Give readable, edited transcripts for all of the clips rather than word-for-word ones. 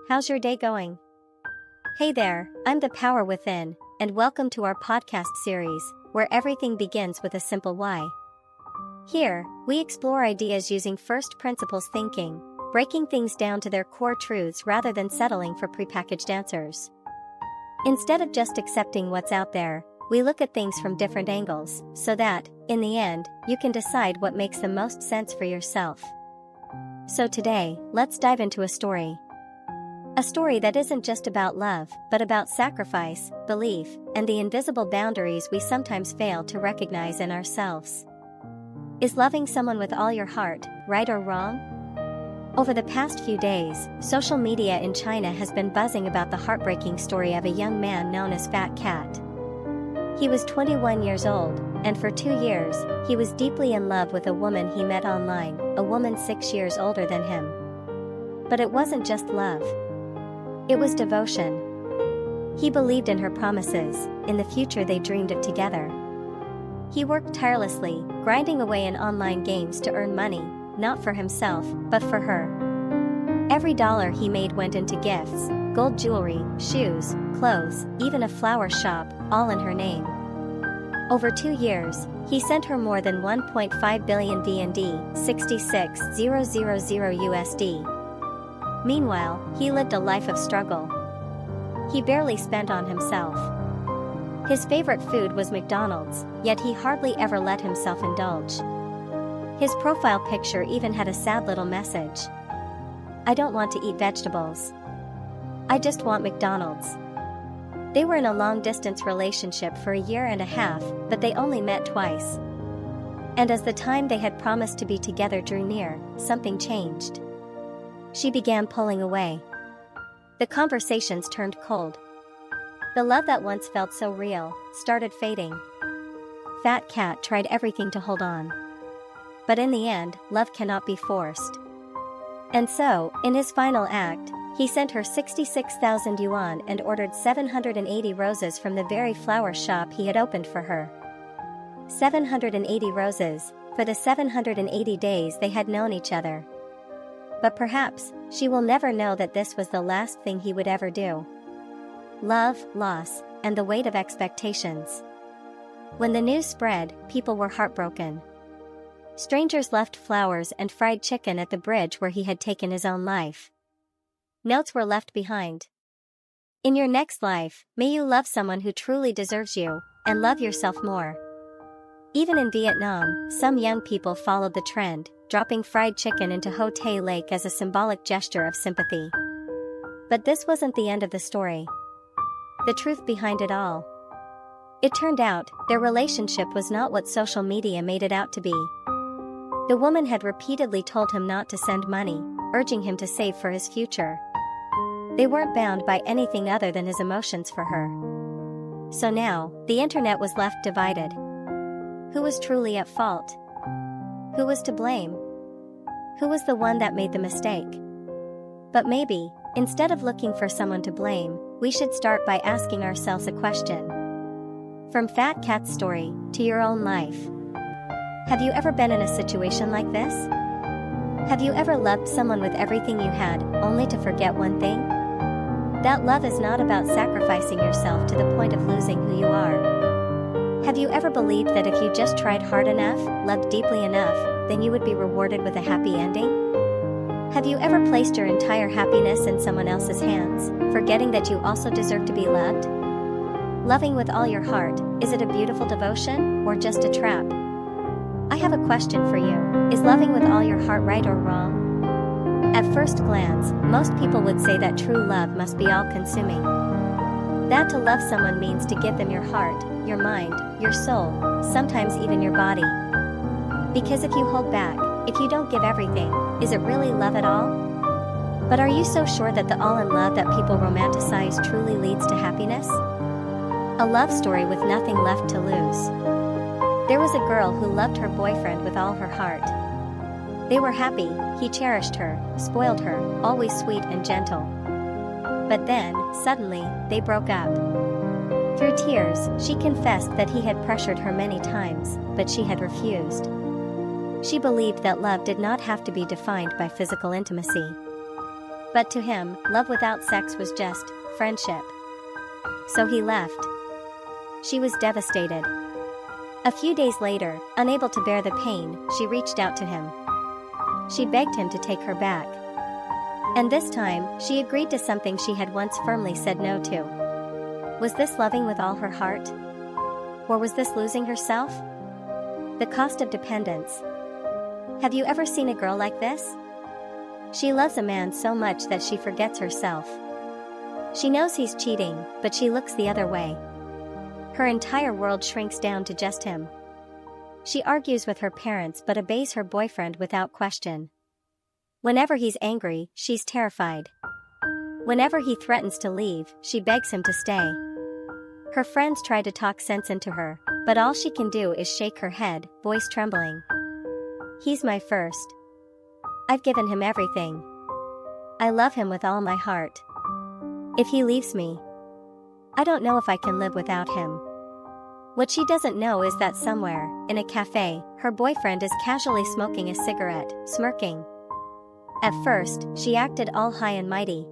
How's your day going? Hey there, I'm the Power Within, and welcome to our podcast series, where everything begins with a simple why. Here, we explore ideas using first principles thinking, breaking things down to their core truths rather than settling for prepackaged answers. Instead of just accepting what's out there, we look at things from different angles, so that, in the end, you can decide what makes the most sense for yourself. So today, let's dive into a story. A story that isn't just about love, but about sacrifice, belief, and the invisible boundaries we sometimes fail to recognize in ourselves. Is loving someone with all your heart right or wrong? Over the past few days, social media in China has been buzzing about the heartbreaking story of a young man known as Fat Cat. He was 21 years old, and for 2 years, he was deeply in love with a woman he met online, a woman 6 years older than him. But it wasn't just love. It was devotion. He believed in her promises, in the future they dreamed of together. He worked tirelessly, grinding away in online games to earn money, not for himself, but for her. Every dollar he made went into gifts, gold jewelry, shoes, clothes, even a flower shop, all in her name. Over 2 years, he sent her more than 1.5 billion VND, 66,000 USD. Meanwhile, he lived a life of struggle. He barely spent on himself. His favorite food was McDonald's, yet he hardly ever let himself indulge. His profile picture even had a sad little message. "I don't want to eat vegetables. I just want McDonald's." They were in a long-distance relationship for 1.5 years, but they only met twice. And as the time they had promised to be together drew near, something changed. She began pulling away. The conversations turned cold. The love that once felt so real started fading. Fat Cat tried everything to hold on. But in the end, love cannot be forced. And so, in his final act, he sent her 66,000 yuan and ordered 780 roses from the very flower shop he had opened for her. 780 roses, for the 780 days they had known each other. But perhaps, she will never know that this was the last thing he would ever do. Love, loss, and the weight of expectations. When the news spread, people were heartbroken. Strangers left flowers and fried chicken at the bridge where he had taken his own life. Notes were left behind. In your next life, may you love someone who truly deserves you, and love yourself more. Even in Vietnam, some young people followed the trend, dropping fried chicken into Ho Tay Lake as a symbolic gesture of sympathy. But this wasn't the end of the story. The truth behind it all. It turned out, their relationship was not what social media made it out to be. The woman had repeatedly told him not to send money, urging him to save for his future. They weren't bound by anything other than his emotions for her. So now, the internet was left divided. Who was truly at fault? Who was to blame? Who was the one that made the mistake? But maybe, instead of looking for someone to blame, we should start by asking ourselves a question. From Fat Cat's story, to your own life. Have you ever been in a situation like this? Have you ever loved someone with everything you had, only to forget one thing? That love is not about sacrificing yourself to the point of losing who you are. Have you ever believed that if you just tried hard enough, loved deeply enough, then you would be rewarded with a happy ending? Have you ever placed your entire happiness in someone else's hands, forgetting that you also deserve to be loved? Loving with all your heart, is it a beautiful devotion, or just a trap? I have a question for you. Is loving with all your heart right or wrong? At first glance, most people would say that true love must be all-consuming. That to love someone means to give them your heart, your mind, your soul, sometimes even your body. Because if you hold back, if you don't give everything, is it really love at all? But are you so sure that the all-in-love that people romanticize truly leads to happiness? A love story with nothing left to lose. There was a girl who loved her boyfriend with all her heart. They were happy, he cherished her, spoiled her, always sweet and gentle. But then, suddenly, they broke up. Through tears, she confessed that he had pressured her many times, but she had refused. She believed that love did not have to be defined by physical intimacy. But to him, love without sex was just friendship. So he left. She was devastated. A few days later, unable to bear the pain, she reached out to him. She begged him to take her back. And this time, she agreed to something she had once firmly said no to. Was this loving with all her heart? Or was this losing herself? The cost of dependence. Have you ever seen a girl like this? She loves a man so much that she forgets herself. She knows he's cheating, but she looks the other way. Her entire world shrinks down to just him. She argues with her parents but obeys her boyfriend without question. Whenever he's angry, she's terrified. Whenever he threatens to leave, she begs him to stay. Her friends try to talk sense into her, but all she can do is shake her head, voice trembling. He's my first. I've given him everything. I love him with all my heart. If he leaves me, I don't know if I can live without him. What she doesn't know is that somewhere, in a cafe, her boyfriend is casually smoking a cigarette, smirking. At first, she acted all high and mighty.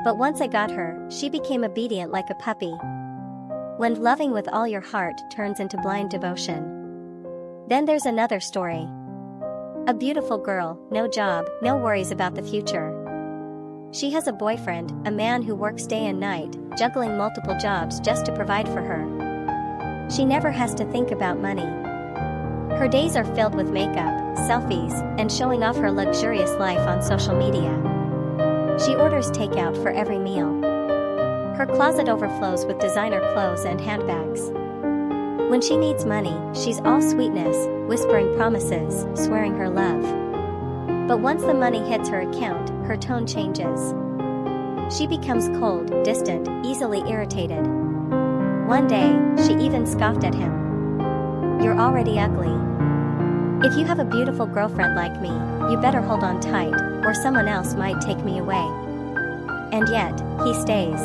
But once I got her, she became obedient like a puppy. When loving with all your heart turns into blind devotion. Then there's another story. A beautiful girl, no job, no worries about the future. She has a boyfriend, a man who works day and night, juggling multiple jobs just to provide for her. She never has to think about money. Her days are filled with makeup, selfies, and showing off her luxurious life on social media. She orders takeout for every meal. Her closet overflows with designer clothes and handbags. When she needs money, she's all sweetness, whispering promises, swearing her love. But once the money hits her account, her tone changes. She becomes cold, distant, easily irritated. One day, she even scoffed at him. You're already ugly. If you have a beautiful girlfriend like me, you better hold on tight, or someone else might take me away. And yet, he stays.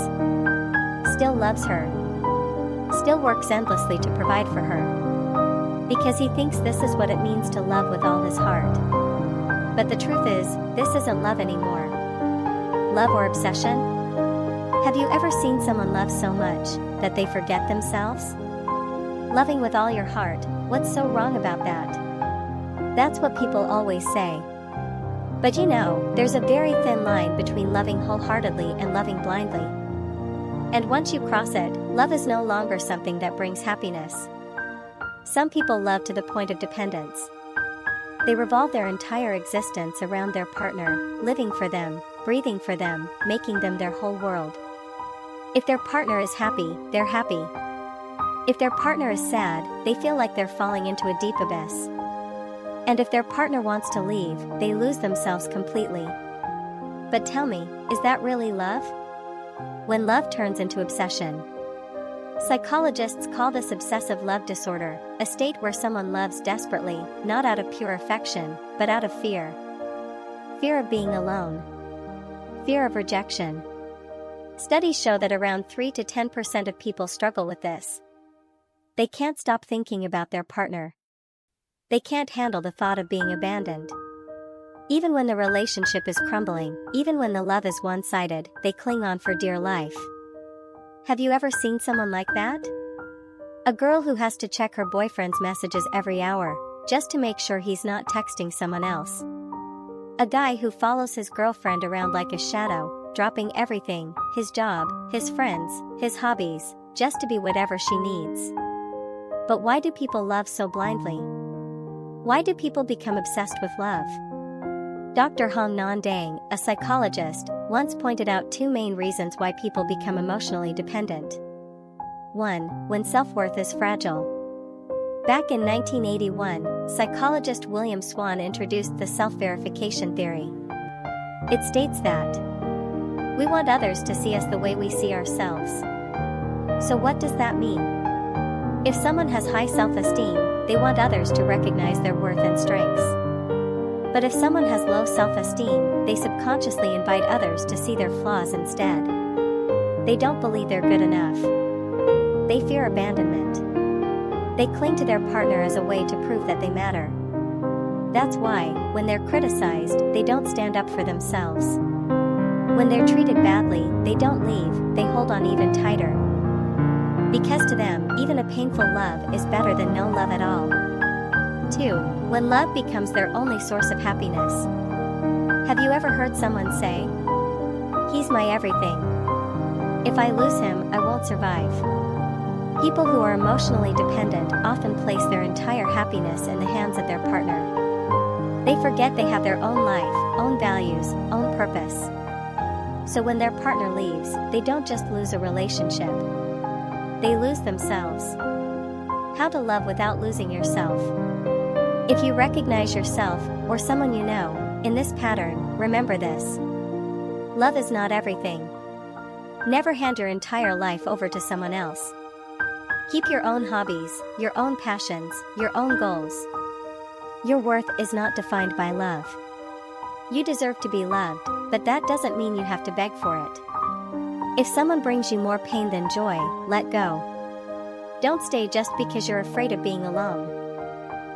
Still loves her. Still works endlessly to provide for her. Because he thinks this is what it means to love with all his heart. But the truth is, this isn't love anymore. Love or obsession? Have you ever seen someone love so much that they forget themselves? Loving with all your heart, what's so wrong about that? That's what people always say. But you know, there's a very thin line between loving wholeheartedly and loving blindly. And once you cross it, love is no longer something that brings happiness. Some people love to the point of dependence. They revolve their entire existence around their partner, living for them, breathing for them, making them their whole world. If their partner is happy, they're happy. If their partner is sad, they feel like they're falling into a deep abyss. And if their partner wants to leave, they lose themselves completely. But tell me, is that really love? When love turns into obsession. Psychologists call this obsessive love disorder, a state where someone loves desperately, not out of pure affection, but out of fear. Fear of being alone. Fear of rejection. Studies show that around 3 to 10% of people struggle with this. They can't stop thinking about their partner. They can't handle the thought of being abandoned. Even when the relationship is crumbling, even when the love is one-sided, they cling on for dear life. Have you ever seen someone like that? A girl who has to check her boyfriend's messages every hour, just to make sure he's not texting someone else. A guy who follows his girlfriend around like a shadow, dropping everything, his job, his friends, his hobbies, just to be whatever she needs. But why do people love so blindly? Why do people become obsessed with love? Dr. Hong Nan Dang, a psychologist, once pointed out 2 main reasons why people become emotionally dependent. 1. When self-worth is fragile. Back in 1981, psychologist William Swan introduced the self-verification theory. It states that we want others to see us the way we see ourselves. So what does that mean? If someone has high self-esteem, they want others to recognize their worth and strengths. But if someone has low self-esteem, they subconsciously invite others to see their flaws instead. They don't believe they're good enough. They fear abandonment. They cling to their partner as a way to prove that they matter. That's why, when they're criticized, they don't stand up for themselves. When they're treated badly, they don't leave, they hold on even tighter. Because to them, even a painful love is better than no love at all. 2. When love becomes their only source of happiness. Have you ever heard someone say, "He's my everything. If I lose him, I won't survive"? People who are emotionally dependent often place their entire happiness in the hands of their partner. They forget they have their own life, own values, own purpose. So when their partner leaves, they don't just lose a relationship. They lose themselves. How to love without losing yourself. If you recognize yourself, or someone you know, in this pattern, remember this. Love is not everything. Never hand your entire life over to someone else. Keep your own hobbies, your own passions, your own goals. Your worth is not defined by love. You deserve to be loved, but that doesn't mean you have to beg for it. If someone brings you more pain than joy, let go. Don't stay just because you're afraid of being alone.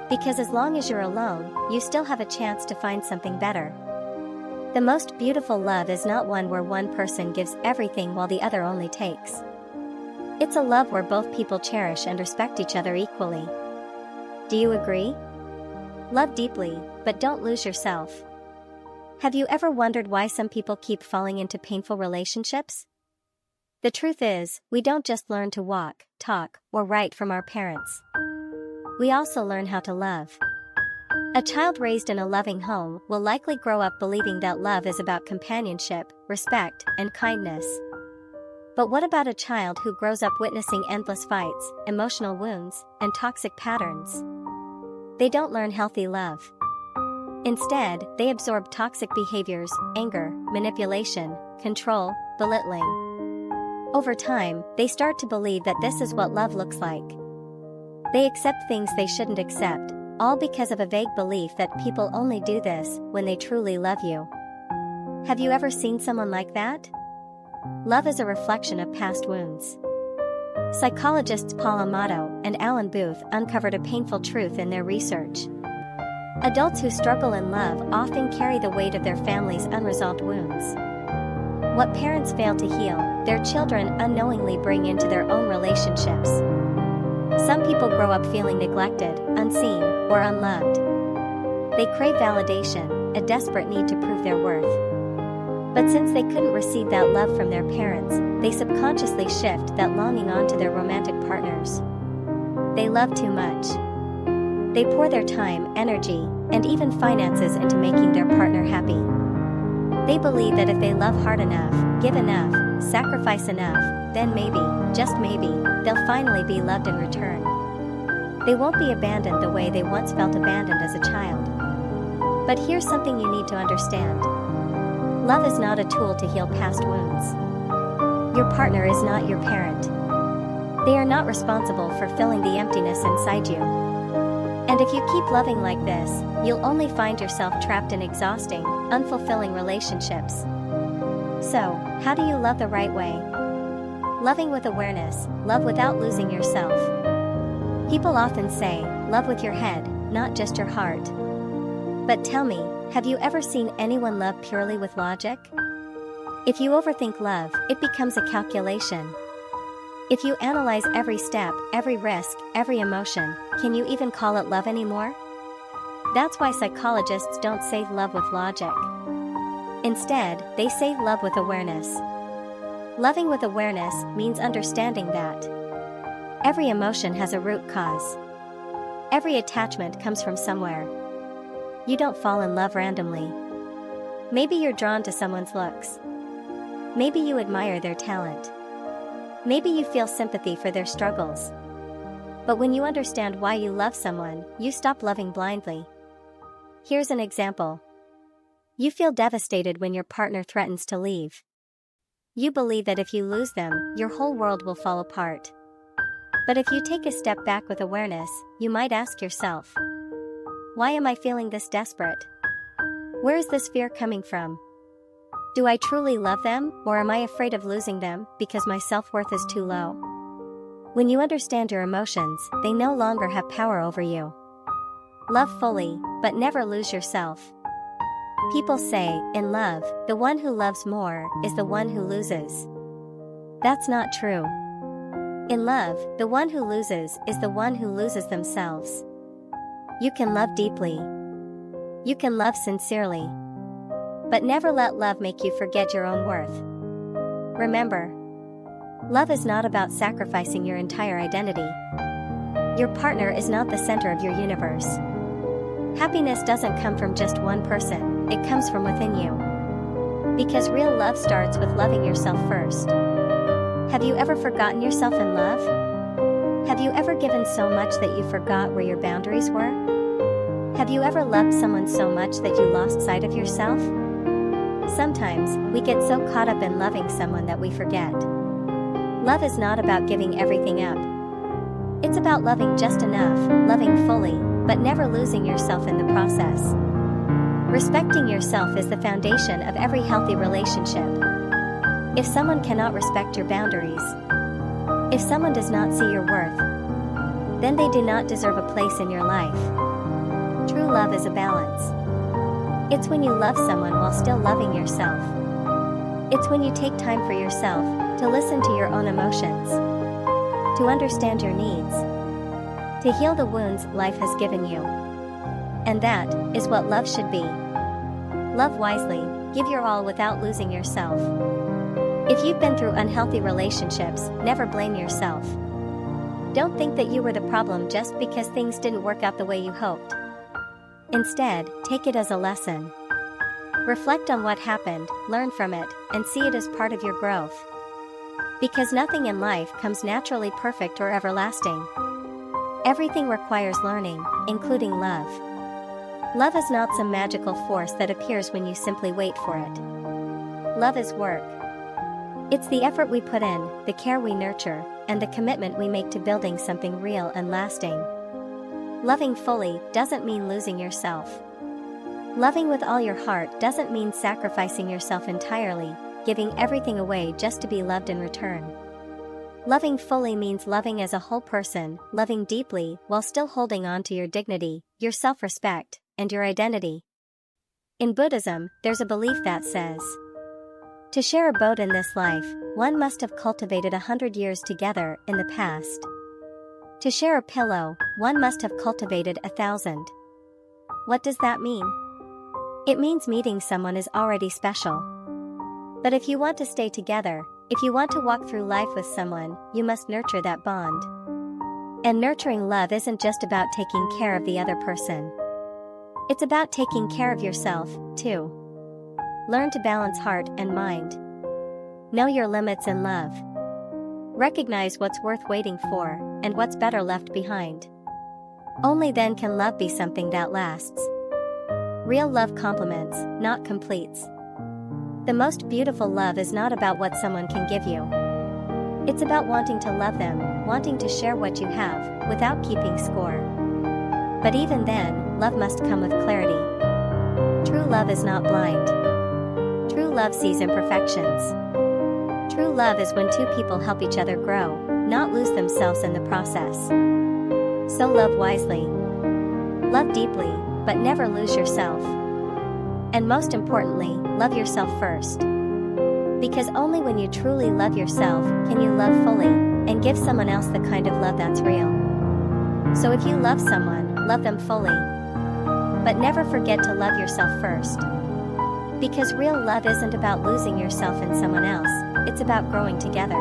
Because as long as you're alone, you still have a chance to find something better. The most beautiful love is not one where one person gives everything while the other only takes. It's a love where both people cherish and respect each other equally. Do you agree? Love deeply, but don't lose yourself. Have you ever wondered why some people keep falling into painful relationships? The truth is, we don't just learn to walk, talk, or write from our parents. We also learn how to love. A child raised in a loving home will likely grow up believing that love is about companionship, respect, and kindness. But what about a child who grows up witnessing endless fights, emotional wounds, and toxic patterns? They don't learn healthy love. Instead, they absorb toxic behaviors, anger, manipulation, control, belittling. Over time, they start to believe that this is what love looks like. They accept things they shouldn't accept, all because of a vague belief that people only do this when they truly love you. Have you ever seen someone like that? Love is a reflection of past wounds. Psychologists Paul Amato and Alan Booth uncovered a painful truth in their research. Adults who struggle in love often carry the weight of their family's unresolved wounds. What parents fail to heal, their children unknowingly bring into their own relationships. Some people grow up feeling neglected, unseen, or unloved. They crave validation, a desperate need to prove their worth. But since they couldn't receive that love from their parents, they subconsciously shift that longing onto their romantic partners. They love too much. They pour their time, energy, and even finances into making their partner happy. They believe that if they love hard enough, give enough, sacrifice enough, then maybe, just maybe, they'll finally be loved in return. They won't be abandoned the way they once felt abandoned as a child. But here's something you need to understand. Love is not a tool to heal past wounds. Your partner is not your parent. They are not responsible for filling the emptiness inside you. And if you keep loving like this, you'll only find yourself trapped in exhausting, unfulfilling relationships. So, how do you love the right way? Loving with awareness, love without losing yourself. People often say, love with your head, not just your heart. But tell me, have you ever seen anyone love purely with logic? If you overthink love, it becomes a calculation. If you analyze every step, every risk, every emotion, can you even call it love anymore? That's why psychologists don't say love with logic. Instead, they say love with awareness. Loving with awareness means understanding that every emotion has a root cause. Every attachment comes from somewhere. You don't fall in love randomly. Maybe you're drawn to someone's looks. Maybe you admire their talent. Maybe you feel sympathy for their struggles. But when you understand why you love someone, you stop loving blindly. Here's an example. You feel devastated when your partner threatens to leave. You believe that if you lose them, your whole world will fall apart. But if you take a step back with awareness, you might ask yourself, why am I feeling this desperate? Where is this fear coming from? Do I truly love them, or am I afraid of losing them because my self-worth is too low? When you understand your emotions, they no longer have power over you. Love fully, but never lose yourself. People say, in love, the one who loves more is the one who loses. That's not true. In love, the one who loses is the one who loses themselves. You can love deeply. You can love sincerely. But never let love make you forget your own worth. Remember, love is not about sacrificing your entire identity. Your partner is not the center of your universe. Happiness doesn't come from just one person, it comes from within you. Because real love starts with loving yourself first. Have you ever forgotten yourself in love? Have you ever given so much that you forgot where your boundaries were? Have you ever loved someone so much that you lost sight of yourself? Sometimes, we get so caught up in loving someone that we forget. Love is not about giving everything up. It's about loving just enough, loving fully, but never losing yourself in the process. Respecting yourself is the foundation of every healthy relationship. If someone cannot respect your boundaries, if someone does not see your worth, then they do not deserve a place in your life. True love is a balance. It's when you love someone while still loving yourself. It's when you take time for yourself, to listen to your own emotions, to understand your needs, to heal the wounds life has given you. And that is what love should be. Love wisely, give your all without losing yourself. If you've been through unhealthy relationships, never blame yourself. Don't think that you were the problem just because things didn't work out the way you hoped. Instead, take it as a lesson. Reflect on what happened, learn from it, and see it as part of your growth. Because nothing in life comes naturally perfect or everlasting. Everything requires learning, including love. Love is not some magical force that appears when you simply wait for it. Love is work. It's the effort we put in, the care we nurture, and the commitment we make to building something real and lasting. Loving fully doesn't mean losing yourself. Loving with all your heart doesn't mean sacrificing yourself entirely, giving everything away just to be loved in return. Loving fully means loving as a whole person, loving deeply while still holding on to your dignity, your self-respect, and your identity. In Buddhism, there's a belief that says, to share a boat in this life, one must have cultivated 100 years together in the past. To share a pillow, one must have cultivated 1,000. What does that mean? It means meeting someone is already special. But if you want to stay together, if you want to walk through life with someone, you must nurture that bond. And nurturing love isn't just about taking care of the other person. It's about taking care of yourself, too. Learn to balance heart and mind. Know your limits in love. Recognize what's worth waiting for, and what's better left behind. Only then can love be something that lasts. Real love complements, not completes. The most beautiful love is not about what someone can give you. It's about wanting to love them, wanting to share what you have, without keeping score. But even then, love must come with clarity. True love is not blind. True love sees imperfections. True love is when two people help each other grow, not lose themselves in the process. So love wisely. Love deeply, but never lose yourself. And most importantly, love yourself first. Because only when you truly love yourself can you love fully, and give someone else the kind of love that's real. So if you love someone, love them fully. But never forget to love yourself first. Because real love isn't about losing yourself in someone else, it's about growing together.